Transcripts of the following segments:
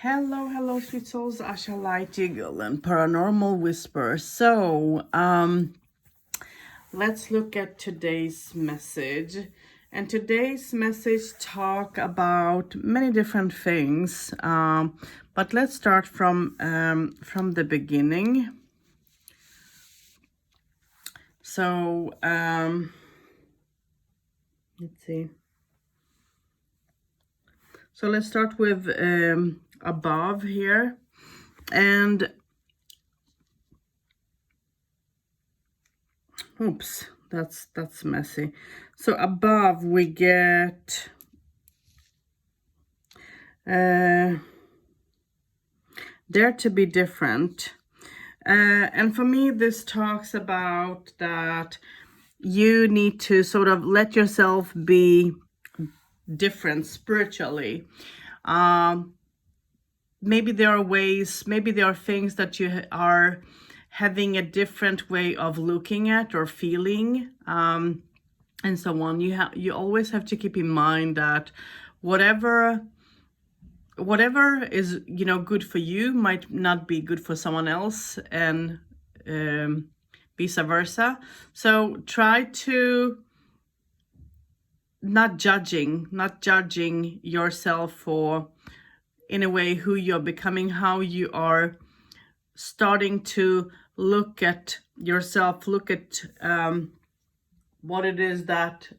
Hello, sweet souls. Asha Light Jiggle and Paranormal Whisper. So, let's look at today's message. And today's message talk about many different things. But let's start from the beginning. So, let's see. So let's start with above here, and oops, that's messy. So above we get dare to be different, and for me this talks about that you need to sort of let yourself be different spiritually. Maybe there are ways, maybe there are things that you are having a different way of looking at or feeling, and so on. You always have to keep in mind that whatever is good for you might not be good for someone else, and vice versa. So try to not judging yourself for, in a way, who you're becoming, how you are starting to look at yourself, look at what it is that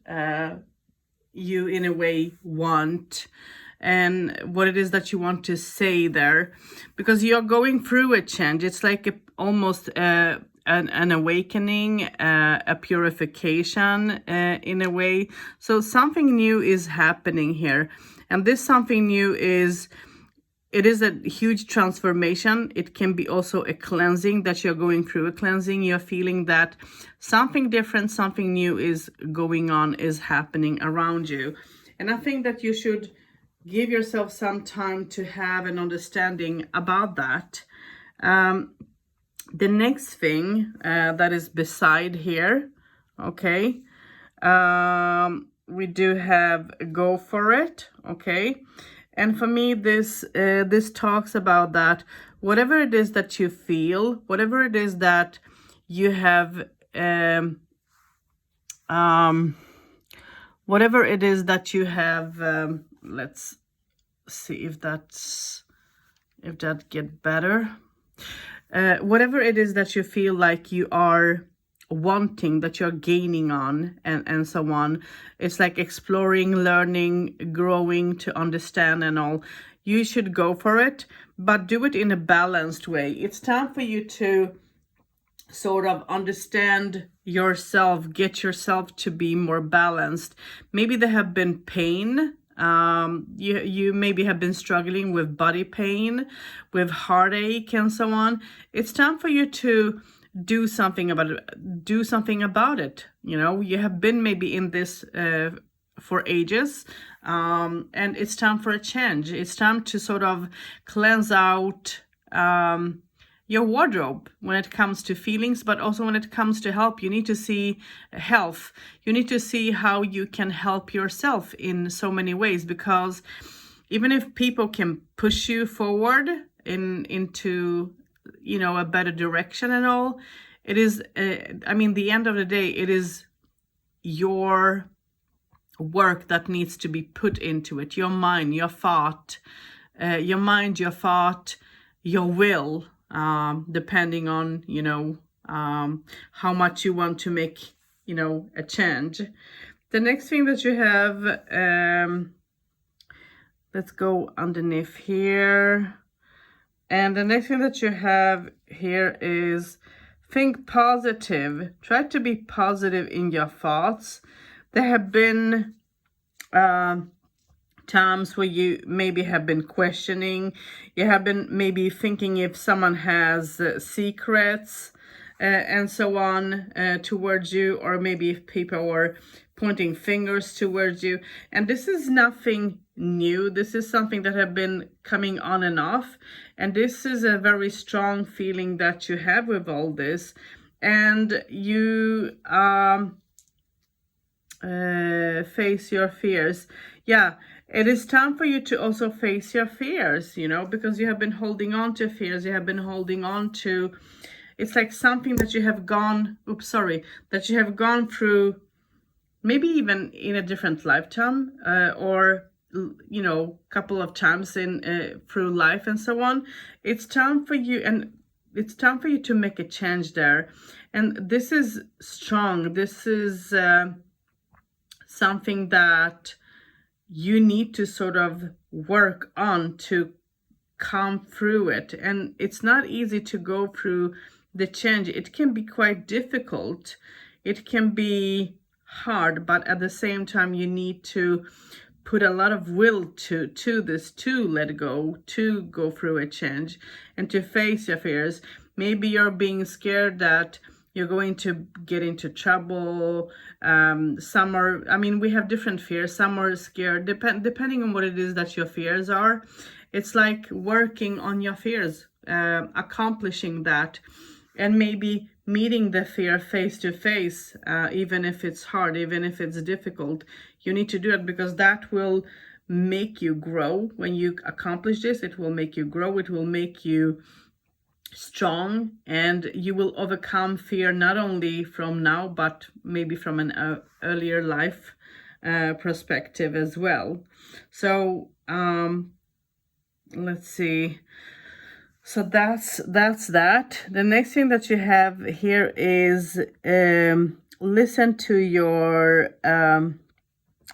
you in a way want, and what it is that you want to say there, because you're going through a change. It's like almost an awakening, a purification in a way. So something new is happening here, and this something new is a huge transformation. It can be also a cleansing that you're going through, a cleansing. You're feeling that something different, something new is going on, is happening around you. And I think that you should give yourself some time to have an understanding about that. The next thing that is beside here, okay, we do have go for it, okay. And for me, this talks about that whatever it is that you feel, whatever it is that you have, whatever it is that you have, let's see if that get better. Whatever it is that you feel like you are wanting, that you're gaining on, and so on, it's like exploring, learning, growing to understand and all. You should go for it, but do it in a balanced way. It's time for you to sort of understand yourself, get yourself to be more balanced. Maybe there have been pain. You maybe have been struggling with body pain, with heartache and so on. It's time for you to do something about it. You have been maybe in this for ages, and it's time for a change. It's time to sort of cleanse out your wardrobe when it comes to feelings, but also when it comes to help. You need to see health. You need to see how you can help yourself in so many ways, because even if people can push you forward into a better direction and all, it is the end of the day, it is your work that needs to be put into it. Your mind, your thought, your will, depending on how much you want to make a change. The next thing that you have, let's go underneath here, and the next thing that you have here is think positive. Try to be positive in your thoughts. There have been times where you maybe have been questioning, you have been maybe thinking if someone has secrets and so on towards you, or maybe if people are pointing fingers towards you. And this is nothing new. This is something that have been coming on and off, and this is a very strong feeling that you have with all this. And you face your fears. Yeah, it is time for you to also face your fears, you know, because you have been holding on to fears. You have been holding on to, it's like something that you have gone, that you have gone through, maybe even in a different lifetime, or you know, couple of times in through life and so on. It's time for you, and it's time for you to make a change there. And this is strong. This is something that you need to sort of work on to come through it. And it's not easy to go through the change. It can be quite difficult. It can be hard, but at the same time, you need to put a lot of will to this, to let go, to go through a change, and to face your fears. Maybe you're being scared that you're going to get into trouble. Some are, I mean, we have different fears. Some are scared, depending on what it is that your fears are. It's like working on your fears, accomplishing that, and maybe meeting the fear face to face, even if it's hard, even if it's difficult. You need to do it, because that will make you grow. When you accomplish this, it will make you grow. It will make you strong, and you will overcome fear, not only from now, but maybe from an earlier life perspective as well. So let's see. So that's that. The next thing that you have here is listen to your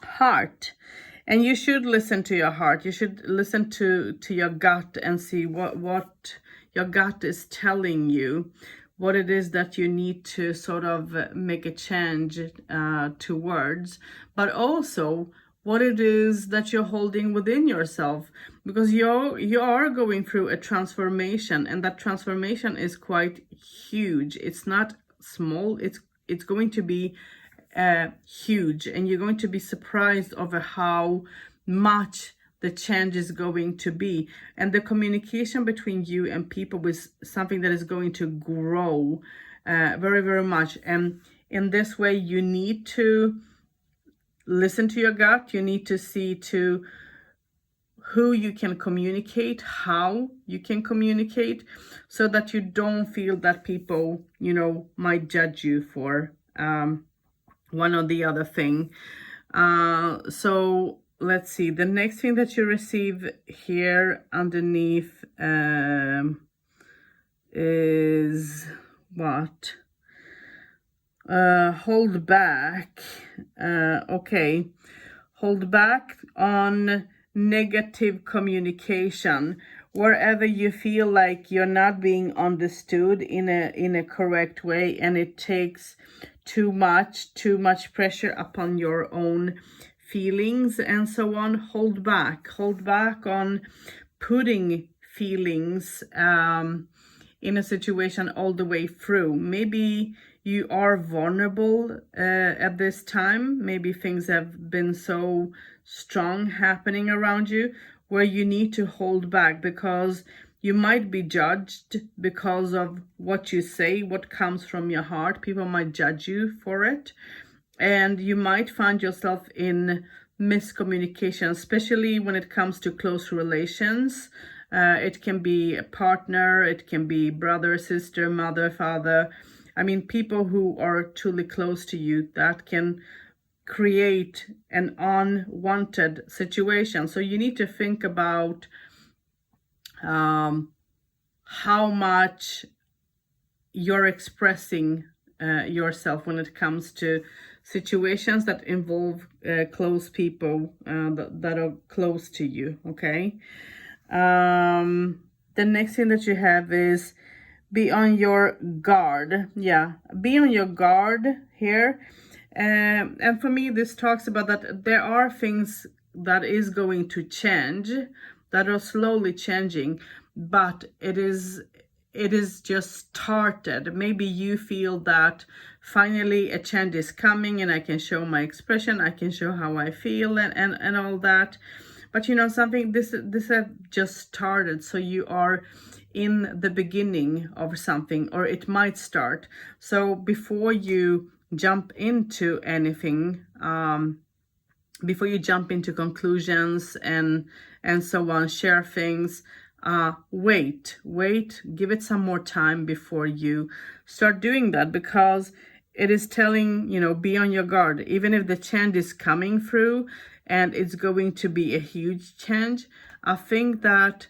heart. And you should listen to your heart. You should listen to your gut and see what your gut is telling you, what it is that you need to sort of make a change towards, but also what it is that you're holding within yourself, because you are going through a transformation, and that transformation is quite huge. It's not small. It's going to be huge, and you're going to be surprised over how much the change is going to be. And the communication between you and people is something that is going to grow very, very much. And in this way, you need to listen to your gut. You need to see to who you can communicate, how you can communicate, so that you don't feel that people, you know, might judge you for one or the other thing. So let's see. The next thing that you receive here underneath is what? Hold back. Okay. Hold back on negative communication. Wherever you feel like you're not being understood in a correct way, and it takes too much pressure upon your own feelings and so on, hold back on putting feelings in a situation all the way through. Maybe you are vulnerable at this time. Maybe things have been so strong happening around you where you need to hold back, because you might be judged because of what you say, what comes from your heart. People might judge you for it. And you might find yourself in miscommunication, especially when it comes to close relations. It can be a partner, it can be brother, sister, mother, father. I mean, people who are truly close to you, that can create an unwanted situation. So you need to think about how much you're expressing yourself when it comes to situations that involve close people that are close to you. Okay. The next thing that you have is be on your guard. Yeah, be on your guard here. And for me, this talks about that there are things that is going to change, that are slowly changing, but it is just started. Maybe you feel that finally a change is coming, and I can show my expression, I can show how I feel, and all that. But you know something, this have just started, so you are in the beginning of something, or it might start. So before you jump into anything, before you jump into conclusions and so on, share things, wait, give it some more time before you start doing that, because it is telling, be on your guard. Even if the change is coming through and it's going to be a huge change, I think that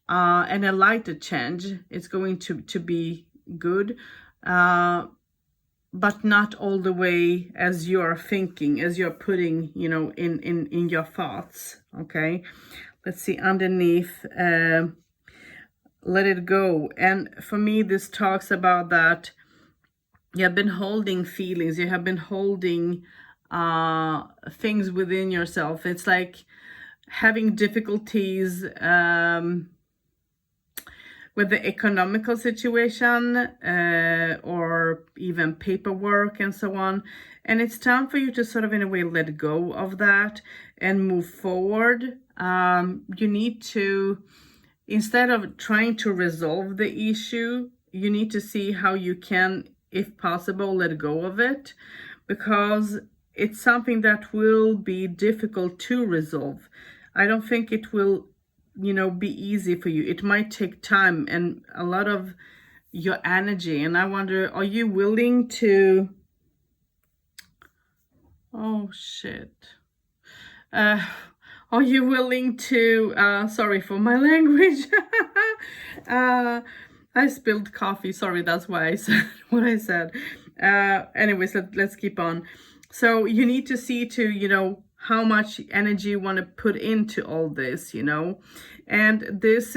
and a lighter change, it's going to be good, but not all the way as you're thinking, as you're putting, in your thoughts. Okay, let's see underneath, let it go. And for me, this talks about that you have been holding feelings, you have been holding things within yourself. It's like having difficulties with the economical situation, or even paperwork and so on. And it's time for you to sort of, in a way, let go of that and move forward. You need to, instead of trying to resolve the issue, you need to see how you can, if possible, let go of it, because it's something that will be difficult to resolve. I don't think it will be easy for you. It might take time and a lot of your energy. And I wonder, are you willing to, are you willing to, sorry for my language. I spilled coffee. Sorry, that's why I said what I said. Anyways, let's keep on. So you need to see to, how much energy you want to put into all this, and this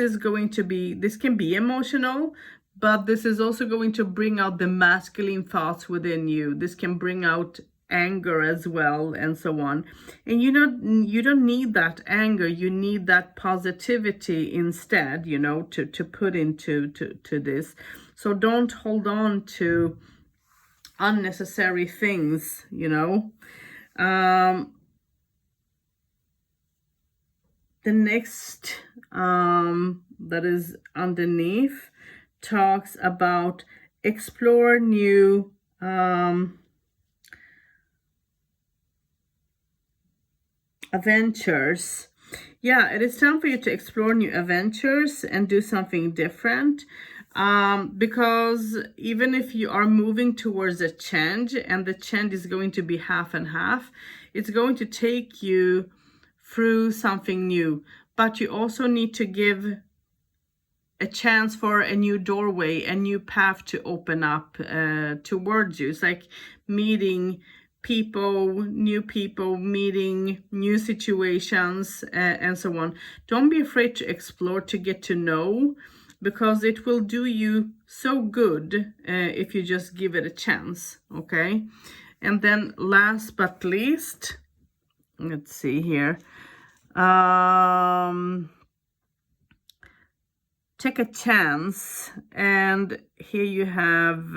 can be emotional, but this is also going to bring out the masculine thoughts within you. This can bring out anger as well, and so on. And you don't need that anger, you need that positivity instead, to put into to this. So don't hold on to unnecessary things, The next that is underneath talks about explore new adventures. Yeah, it is time for you to explore new adventures and do something different. Because even if you are moving towards a change, and the change is going to be half and half, it's going to take you through something new, but you also need to give a chance for a new doorway, a new path to open up towards you. It's like meeting new people, meeting new situations, and so on. Don't be afraid to explore, to get to know, because it will do you so good if you just give it a chance. Okay, and then last but least, let's see here. Take a chance, and here you have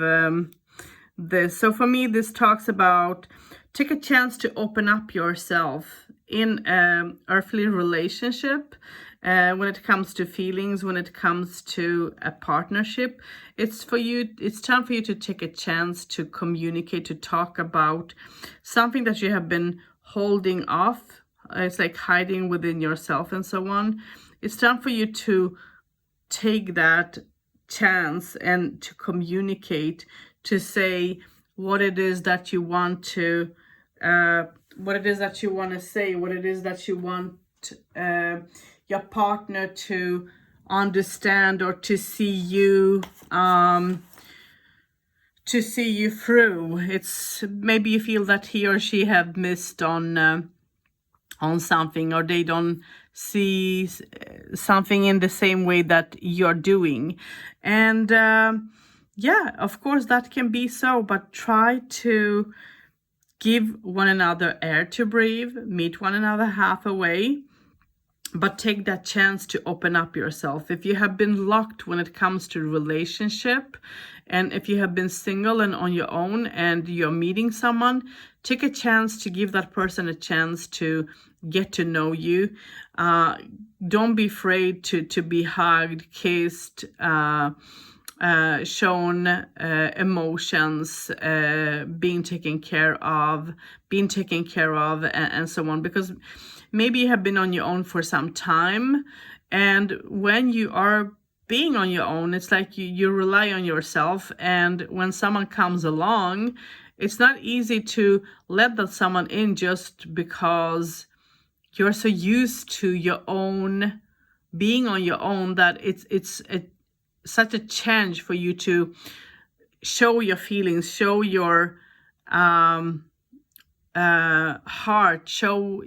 this. So for me, this talks about take a chance to open up yourself in an earthly relationship. When it comes to feelings, when it comes to a partnership, it's time for you to take a chance to communicate, to talk about something that you have been holding off. It's like hiding within yourself and so on. It's time for you to take that chance and to communicate, to say what it is that you want to, what it is that you want to say, what it is that you want your partner to understand, or to see you through. It's maybe you feel that he or she have missed on something, or they don't see something in the same way that you're doing. And yeah, of course that can be so, but try to give one another air to breathe, meet one another halfway, but take that chance to open up yourself. If you have been locked when it comes to relationship, and if you have been single and on your own and you're meeting someone, take a chance to give that person a chance to get to know you. Don't be afraid to be hugged, kissed, shown emotions, being taken care of, and so on. Because maybe you have been on your own for some time, and when you are being on your own, it's like you rely on yourself, and when someone comes along, it's not easy to let that someone in just because you're so used to your own being on your own that it's such a change for you to show your feelings, show your heart, show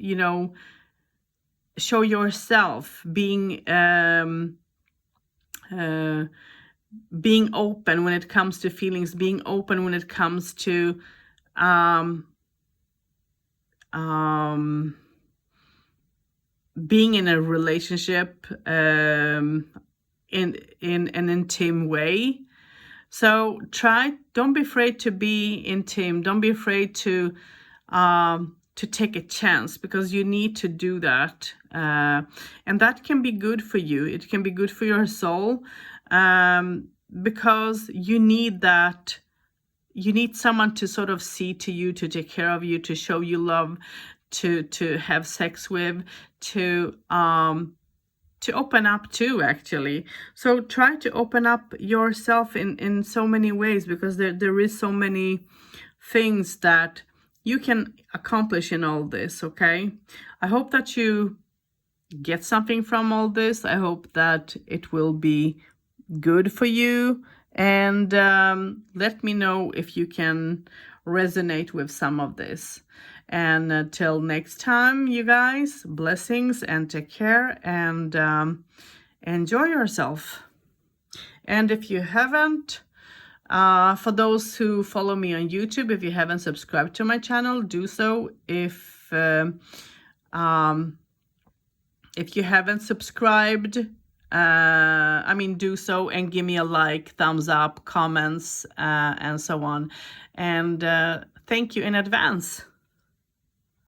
yourself, being open when it comes to feelings, being open when it comes to being in a relationship in an intimate way. So don't be afraid to be intimate. Don't be afraid to take a chance, because you need to do that. And that can be good for you. It can be good for your soul, because you need that. You need someone to sort of see to you, to take care of you, to show you love, to have sex with, to open up too, actually. So try to open up yourself in so many ways, because there is so many things that you can accomplish in all this, okay? I hope that you get something from all this. I hope that it will be good for you, and let me know if you can resonate with some of this. And until next time, you guys, blessings and take care, and enjoy yourself. And if you haven't, for those who follow me on YouTube, if you haven't subscribed to my channel, do so. If you haven't subscribed, do so, and give me a like, thumbs up, comments, and so on. And thank you in advance.